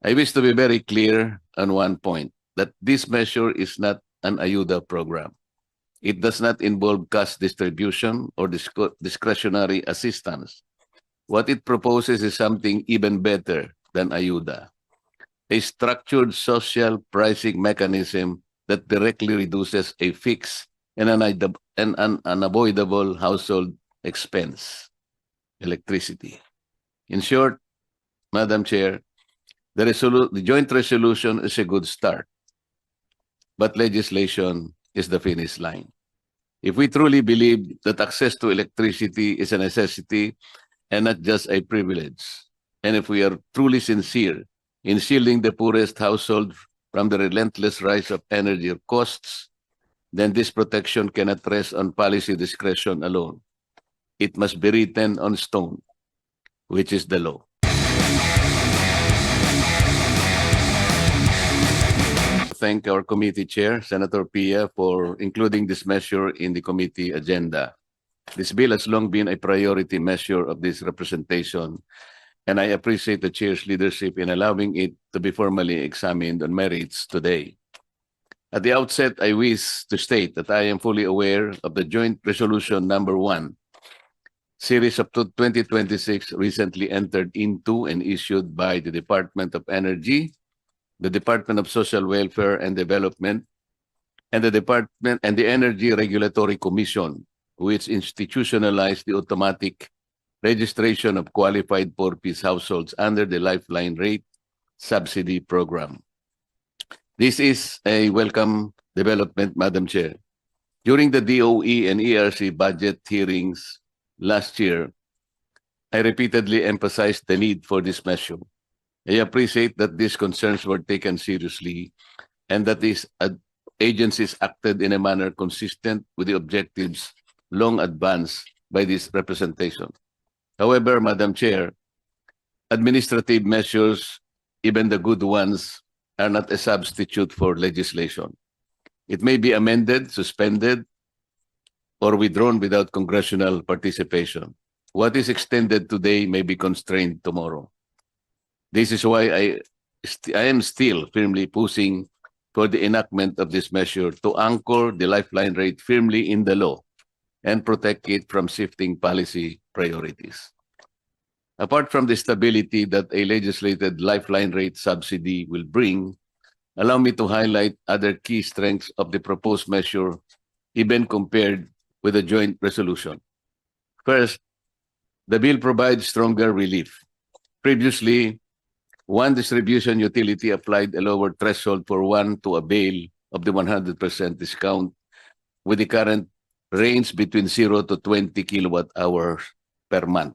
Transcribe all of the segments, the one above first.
I wish to be very clear on one point, that this measure is not an ayuda program. It does not involve cash distribution or discretionary assistance. What it proposes is something even better than ayuda, a structured social pricing mechanism that directly reduces a fixed and an unavoidable household expense, electricity. In short, Madam Chair, the joint resolution is a good start, but legislation is the finish line. If we truly believe that access to electricity is a necessity and not just a privilege, and if we are truly sincere in shielding the poorest household from the relentless rise of energy costs, then this protection cannot rest on policy discretion alone. It must be written on stone, which is the law. Thank our committee chair, Senator Pia, for including this measure in the committee agenda. This bill has long been a priority measure of this representation, and I appreciate the chair's leadership in allowing it to be formally examined on merits today. At the outset, I wish to state that I am fully aware of the Joint Resolution Number 1, Series of 2026, recently entered into and issued by the Department of Energy, the Department of Social Welfare and Development, and the Energy Regulatory Commission, which institutionalized the automatic registration of qualified four-piece households under the Lifeline Rate Subsidy Program. This is a welcome development, Madam Chair. During the DOE and ERC budget hearings last year, I repeatedly emphasized the need for this measure. I appreciate that these concerns were taken seriously and that these agencies acted in a manner consistent with the objectives long advanced by this representation. However, Madam Chair, administrative measures, even the good ones, are not a substitute for legislation. It may be amended, suspended, or withdrawn without congressional participation. What is extended today may be constrained tomorrow. This is why I am still firmly pushing for the enactment of this measure to anchor the lifeline rate firmly in the law and protect it from shifting policy priorities. Apart from the stability that a legislated lifeline rate subsidy will bring, allow me to highlight other key strengths of the proposed measure, even compared with the joint resolution. First, the bill provides stronger relief. Previously, one distribution utility applied a lower threshold for one to avail of the 100% discount, with the current range between 0 to 20 kilowatt hours per month,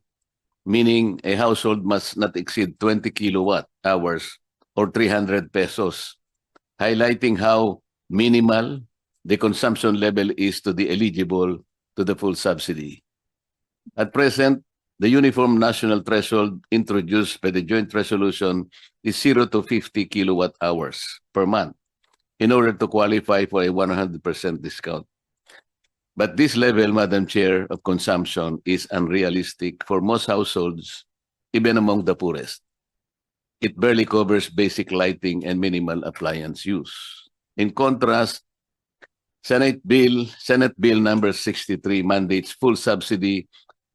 meaning a household must not exceed 20 kilowatt hours or 300 pesos, highlighting how minimal the consumption level is to be eligible to the full subsidy. At present, the uniform national threshold introduced by the joint resolution is 0 to 50 kilowatt hours per month in order to qualify for a 100% discount. But this level, Madam Chair, of consumption is unrealistic for most households, even among the poorest. It barely covers basic lighting and minimal appliance use. In contrast, Senate Bill number 63 mandates full subsidy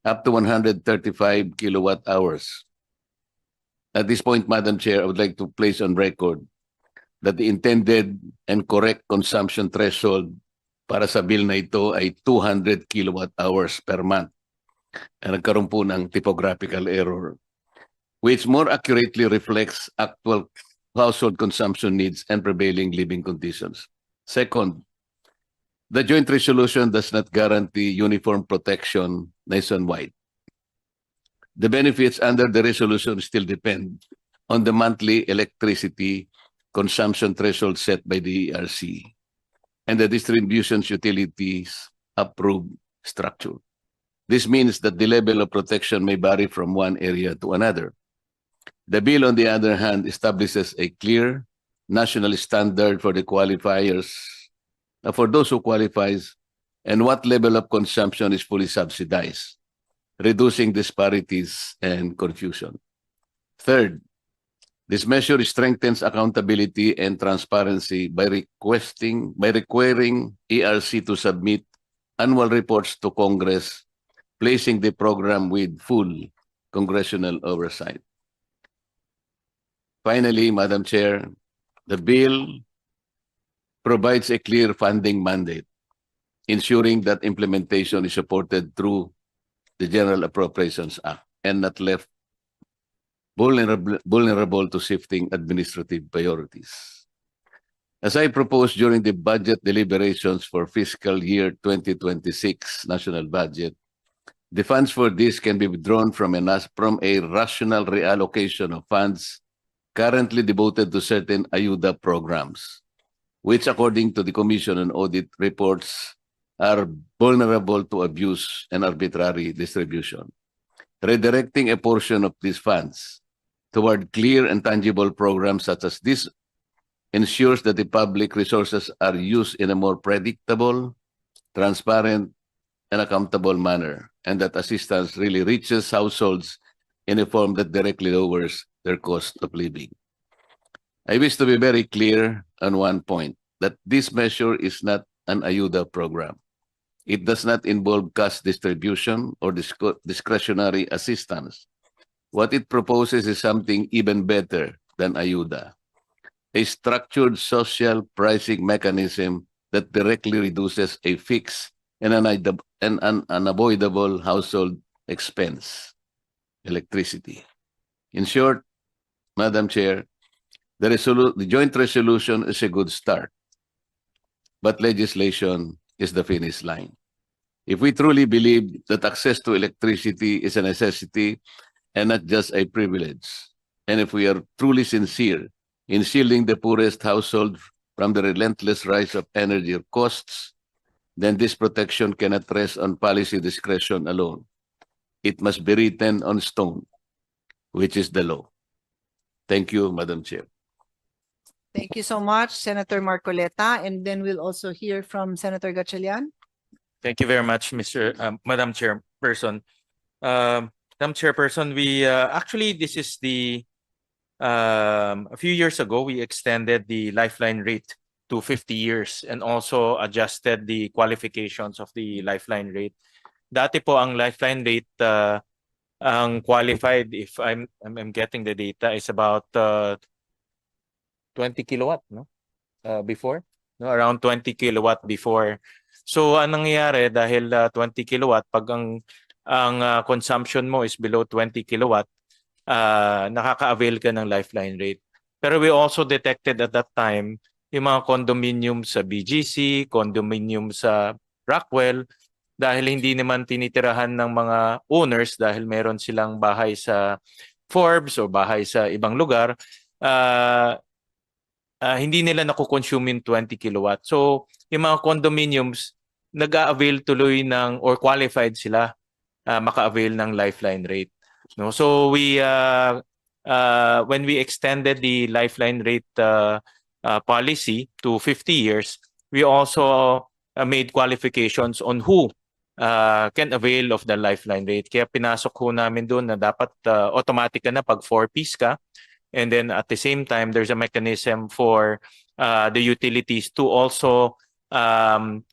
up to 135 kilowatt hours. At this point, Madam Chair, I would like to place on record that the intended and correct consumption threshold para sa bill na ito ay 200 kilowatt hours per month. Nagkaroon po ng typographical error, which more accurately reflects actual household consumption needs and prevailing living conditions. Second, the joint resolution does not guarantee uniform protection nationwide. The benefits under the resolution still depend on the monthly electricity consumption threshold set by the ERC and the distribution utilities approved structure. This means that the level of protection may vary from one area to another. The bill, on the other hand, establishes a clear national standard for the qualifiers, for those who qualifies, and what level of consumption is fully subsidized, reducing disparities and confusion. Third, This measure strengthens accountability and transparency by requiring ERC to submit annual reports to Congress, placing the program with full congressional oversight. Finally, Madam Chair, the bill provides a clear funding mandate, ensuring that implementation is supported through the General Appropriations Act and not left vulnerable to shifting administrative priorities. As I proposed during the budget deliberations for fiscal year 2026 national budget, the funds for this can be withdrawn from a rational reallocation of funds currently devoted to certain ayuda programs, which according to the Commission on Audit reports are vulnerable to abuse and arbitrary distribution. Redirecting a portion of these funds toward clear and tangible programs such as this ensures that the public resources are used in a more predictable, transparent, and accountable manner, and that assistance really reaches households in a form that directly lowers their cost of living. I wish to be very clear on one point, that this measure is not an ayuda program. It does not involve cash distribution or discretionary assistance. What it proposes is something even better than ayuda, a structured social pricing mechanism that directly reduces a fixed and unavoidable household expense, electricity. In short, Madam Chair, the joint resolution is a good start, but legislation is the finish line. If we truly believe that access to electricity is a necessity and not just a privilege, and if we are truly sincere in shielding the poorest household from the relentless rise of energy costs, then this protection cannot rest on policy discretion alone. It must be written on stone, which is the law. Thank you, Madam Chair. Thank you so much, Senator Marcoleta. And then we'll also hear from Senator Gatchalian. Thank you very much, Madam Chairperson. Madam Chairperson, we actually this is the a few years ago we extended the lifeline rate to 50 years and also adjusted the qualifications of the lifeline rate. Dati po ang lifeline rate ang qualified, if I'm getting the data, is about 20 kilowatt, no? Before, no, around 20 kilowatt before. So anong nangyayari dahil 20 kilowatt, pag ang consumption mo is below 20 kilowatt, nakaka-avail ka ng lifeline rate. Pero we also detected at that time yung mga condominium sa BGC, condominium sa Rockwell, dahil hindi naman tinitirahan ng mga owners dahil meron silang bahay sa Forbes o bahay sa ibang lugar, hindi nila nakukonsume yung 20 kilowatt. So, yung mga condominiums, nag-a-avail tuloy ng, or qualified sila, maka-avail ng lifeline rate. No? So, we when we extended the lifeline rate policy to 50 years, we also made qualifications on who can avail of the lifeline rate. Kaya pinasok ho namin doon na dapat automatic ka na pag 4-piece ka. And then at the same time, there's a mechanism for the utilities to also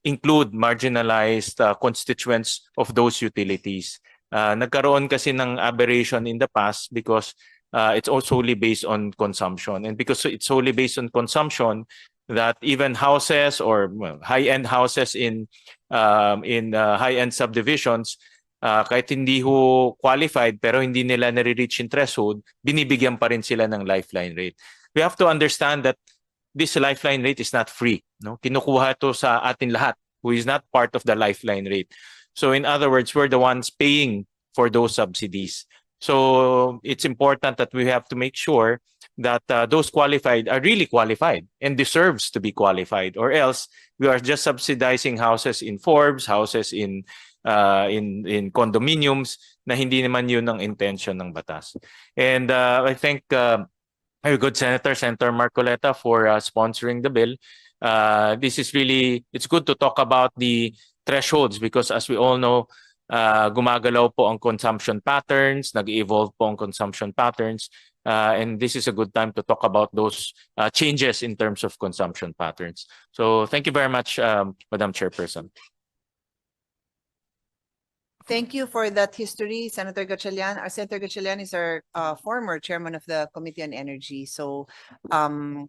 include marginalized constituents of those utilities. Nagkaroon kasi ng aberration in the past because it's also solely based on consumption. And because it's solely based on consumption, that even houses or high-end houses in high-end subdivisions, kahit hindi ho qualified pero hindi nila nare-reach yung threshold, binibigyan pa rin sila ng lifeline rate. We have to understand that this lifeline rate is not free. No? Kinukuha to sa atin lahat who is not part of the lifeline rate. So in other words, we're the ones paying for those subsidies. So it's important that we have to make sure that those qualified are really qualified and deserves to be qualified, or else we are just subsidizing houses in Forbes, houses in condominiums na hindi naman yun ang intention ng batas. And I thank very good Senator Marcoleta for sponsoring the bill. This is really, it's good to talk about the thresholds because as we all know, gumagalaw po ang consumption patterns, nag-evolve po ang consumption patterns. And this is a good time to talk about those changes in terms of consumption patterns. So thank you very much, Madam Chairperson. Thank you for that history, Senator Gatchalian. Senator Gatchalian is our former chairman of the Committee on Energy. So I'm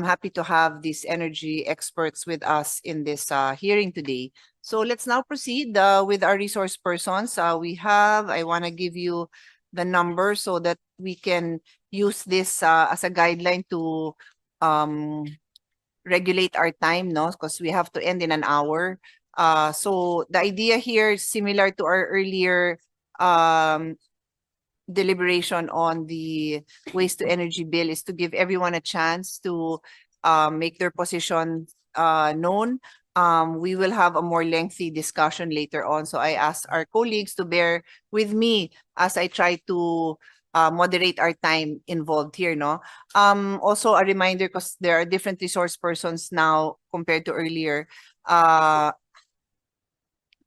happy to have these energy experts with us in this hearing today. So let's now proceed with our resource persons. I want to give you the number so that we can use this as a guideline to regulate our time, no? Because we have to end in an hour. So the idea here is similar to our earlier deliberation on the waste to energy bill, is to give everyone a chance to make their position known. We will have a more lengthy discussion later on. So I ask our colleagues to bear with me as I try to moderate our time involved here, no? Also a reminder, because there are different resource persons now compared to earlier.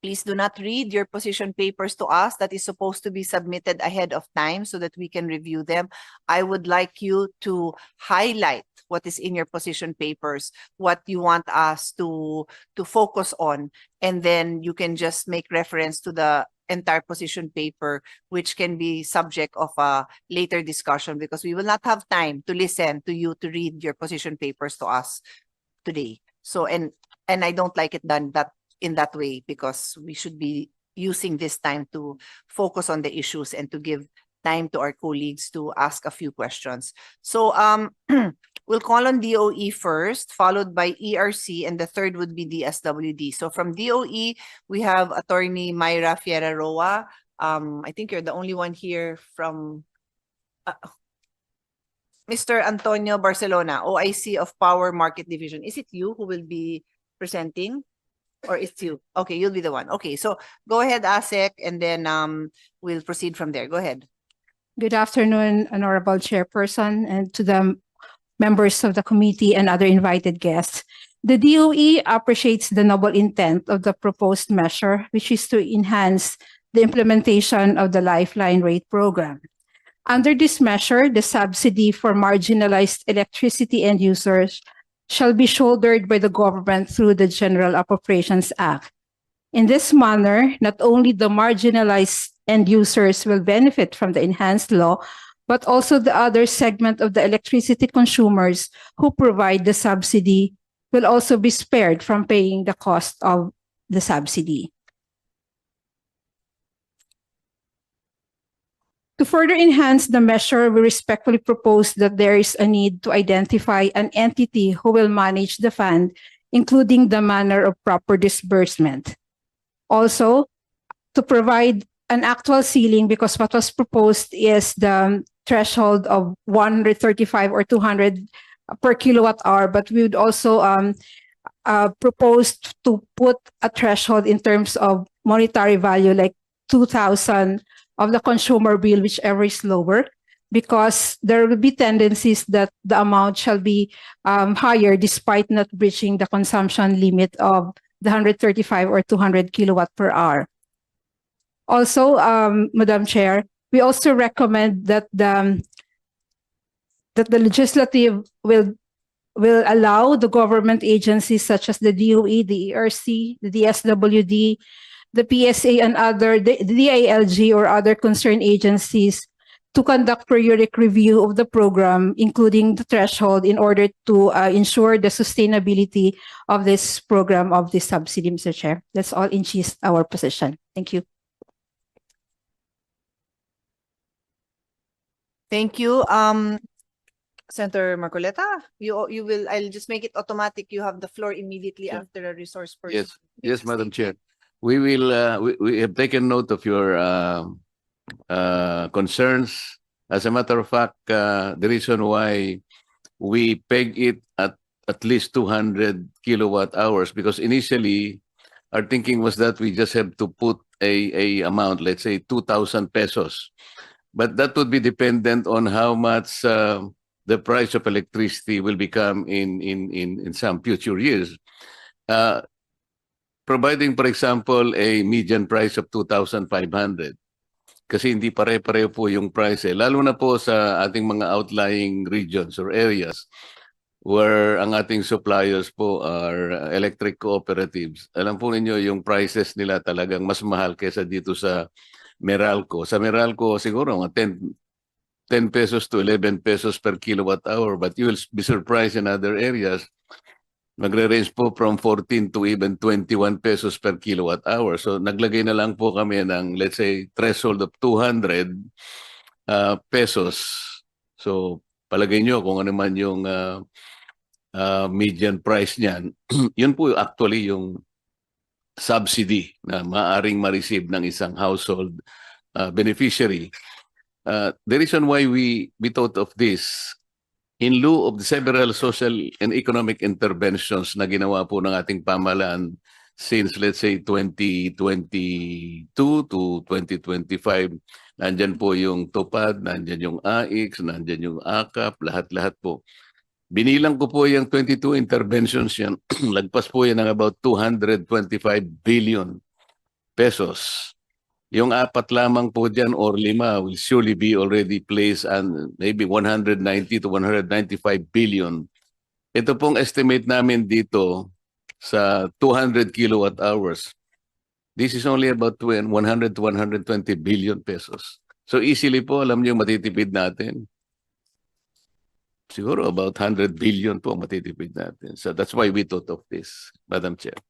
Please do not read your position papers to us. That is supposed to be submitted ahead of time so that we can review them. I would like you to highlight what is in your position papers, what you want us to focus on, and then you can just make reference to the entire position paper, which can be subject of a later discussion, because we will not have time to listen to you to read your position papers to us today. So, and I don't like it done in that way, because we should be using this time to focus on the issues and to give time to our colleagues to ask a few questions. So we'll call on DOE first, followed by ERC, and the third would be DSWD. So from DOE, we have Attorney Myra Fierro-Roa. I think you're the only one here from Mr. Antonio Barcelona, OIC of Power Market Division. Is it you who will be presenting? Or it's you? Okay, you'll be the one. Okay, so go ahead, ASEC, and then we'll proceed from there. Go ahead. Good afternoon, Honorable Chairperson, and to the members of the committee and other invited guests. The DOE appreciates the noble intent of the proposed measure, which is to enhance the implementation of the Lifeline Rate Program. Under this measure, the subsidy for marginalized electricity end users shall be shouldered by the government through the General Appropriations Act. In this manner, not only the marginalized end users will benefit from the enhanced law, but also the other segment of the electricity consumers who provide the subsidy will also be spared from paying the cost of the subsidy. To further enhance the measure, we respectfully propose that there is a need to identify an entity who will manage the fund, including the manner of proper disbursement. Also, to provide an actual ceiling, because what was proposed is the threshold of 135 or 200 per kilowatt hour, but we would also propose to put a threshold in terms of monetary value, like 2,000 of the consumer bill, whichever is lower, because there will be tendencies that the amount shall be higher despite not breaching the consumption limit of the 135 or 200 kilowatt per hour. Also, Madam Chair, we also recommend that the legislative will allow the government agencies such as the DOE, the ERC, the DSWD, the PSA, and the DILG or other concerned agencies to conduct periodic review of the program, including the threshold, in order to ensure the sustainability of this program of this subsidy, Mr. Chair. That's all in gist our position. Thank you. Thank you. Senator Marcoleta, you will, I'll just make it automatic. You have the floor immediately after a resource person. Yes, Madam Chair. We will. We have taken note of your concerns. As a matter of fact, the reason why we peg it at least 200 kilowatt hours, because initially our thinking was that we just have to put a amount, let's say 2,000 pesos, but that would be dependent on how much the price of electricity will become in some future years. Providing, for example, a median price of 2,500, Kasi hindi pare-pareho po yung price eh. Lalo na po sa ating mga outlying regions or areas where ang ating suppliers po are electric cooperatives. Alam po ninyo yung prices nila talagang mas mahal kaysa dito sa Meralco. Sa Meralco siguro mga 10 pesos to 11 pesos per kilowatt hour, but you will be surprised in other areas. Magre-range po from 14 to even 21 pesos per kilowatt hour. So naglagay na lang po kami ng let's say threshold of 200 pesos. So palagay nyo kung ano man yung median price niyan. Yun po actually yung subsidy na maaring ma-receive ng isang household beneficiary. The reason why we thought of this, in lieu of the several social and economic interventions na ginawa po ng ating pamahalaan since let's say 2022 to 2025, nandyan po yung TUPAD, nandyan yung AIX, nandyan yung AKAP, lahat-lahat po. Binilang ko po yung 22 interventions yan. Lagpas po yan ng about 225 billion pesos. Yung 4 lamang po dyan or 5 will surely be already placed and maybe 190 to 195 billion. Ito pong estimate namin dito sa 200 kilowatt hours. This is only about 100 to 120 billion pesos. So easily po, alam niyo matitipid natin. Siguro about 100 billion po matitipid natin. So that's why we thought of this, Madam Chair.